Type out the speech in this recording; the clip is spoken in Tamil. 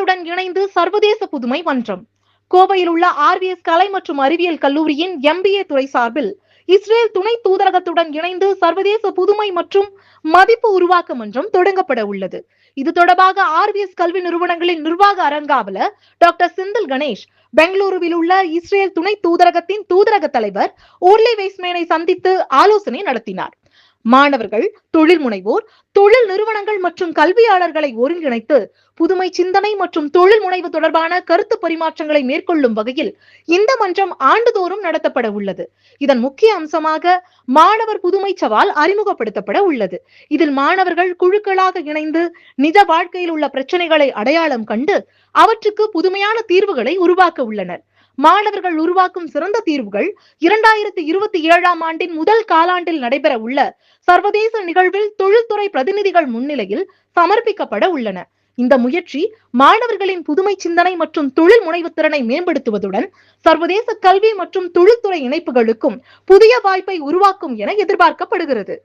இஸ்ரேலுடன் இணைந்து சர்வதேச புதுமை மன்றம். கோவையில் உள்ள RVS கலை மற்றும் அறிவியல் கல்லூரியின் MBA துறை சார்பில் இஸ்ரேல் துணை தூதரகத்துடன் இணைந்து சர்வதேச புதுமை மற்றும் மதிப்பு உருவாக்க மன்றம் தொடங்கப்பட உள்ளது. இது தொடர்பாக RVS கல்வி நிறுவனங்களின் நிர்வாக அரங்காவலர் டாக்டர் செந்தில் கணேஷ் பெங்களூருவில் உள்ள இஸ்ரேல் துணை தூதரகத்தின் தூதரக தலைவர் ஓர்லி வெய்ஸ்மேனை சந்தித்து ஆலோசனை நடத்தினார். மாணவர்கள், தொழில் முனைவோர், தொழில் நிறுவனங்கள் மற்றும் கல்வியாளர்களை ஒருங்கிணைத்து புதுமை சிந்தனை மற்றும் தொழில் முனைவு தொடர்பான கருத்து பரிமாற்றங்களை மேற்கொள்ளும் வகையில் இந்த மன்றம் ஆண்டுதோறும் நடத்தப்பட உள்ளது. இதன் முக்கிய அம்சமாக மாணவர் புதுமை சவால் அறிமுகப்படுத்தப்பட உள்ளது. இதில் மாணவர்கள் குழுக்களாக இணைந்து நிஜ வாழ்க்கையில் உள்ள பிரச்சனைகளை அடையாளம் கண்டு அவற்றுக்கு புதுமையான தீர்வுகளை உருவாக்க உள்ளனர். மாணவர்கள் உருவாக்கும் சிறந்த தீர்வுகள் 2027ஆம் ஆண்டின் முதல் காலாண்டில் நடைபெற உள்ள சர்வதேச நிகழ்வில் தொழில்துறை பிரதிநிதிகள் முன்னிலையில் சமர்ப்பிக்கப்பட உள்ளன. இந்த முயற்சி மாணவர்களின் புதுமை சிந்தனை மற்றும் தொழில் முனைவு திறனை மேம்படுத்துவதுடன் சர்வதேச கல்வி மற்றும் தொழில்துறை இணைப்புகளுக்கும் புதிய வாய்ப்பை உருவாக்கும் என எதிர்பார்க்கப்படுகிறது.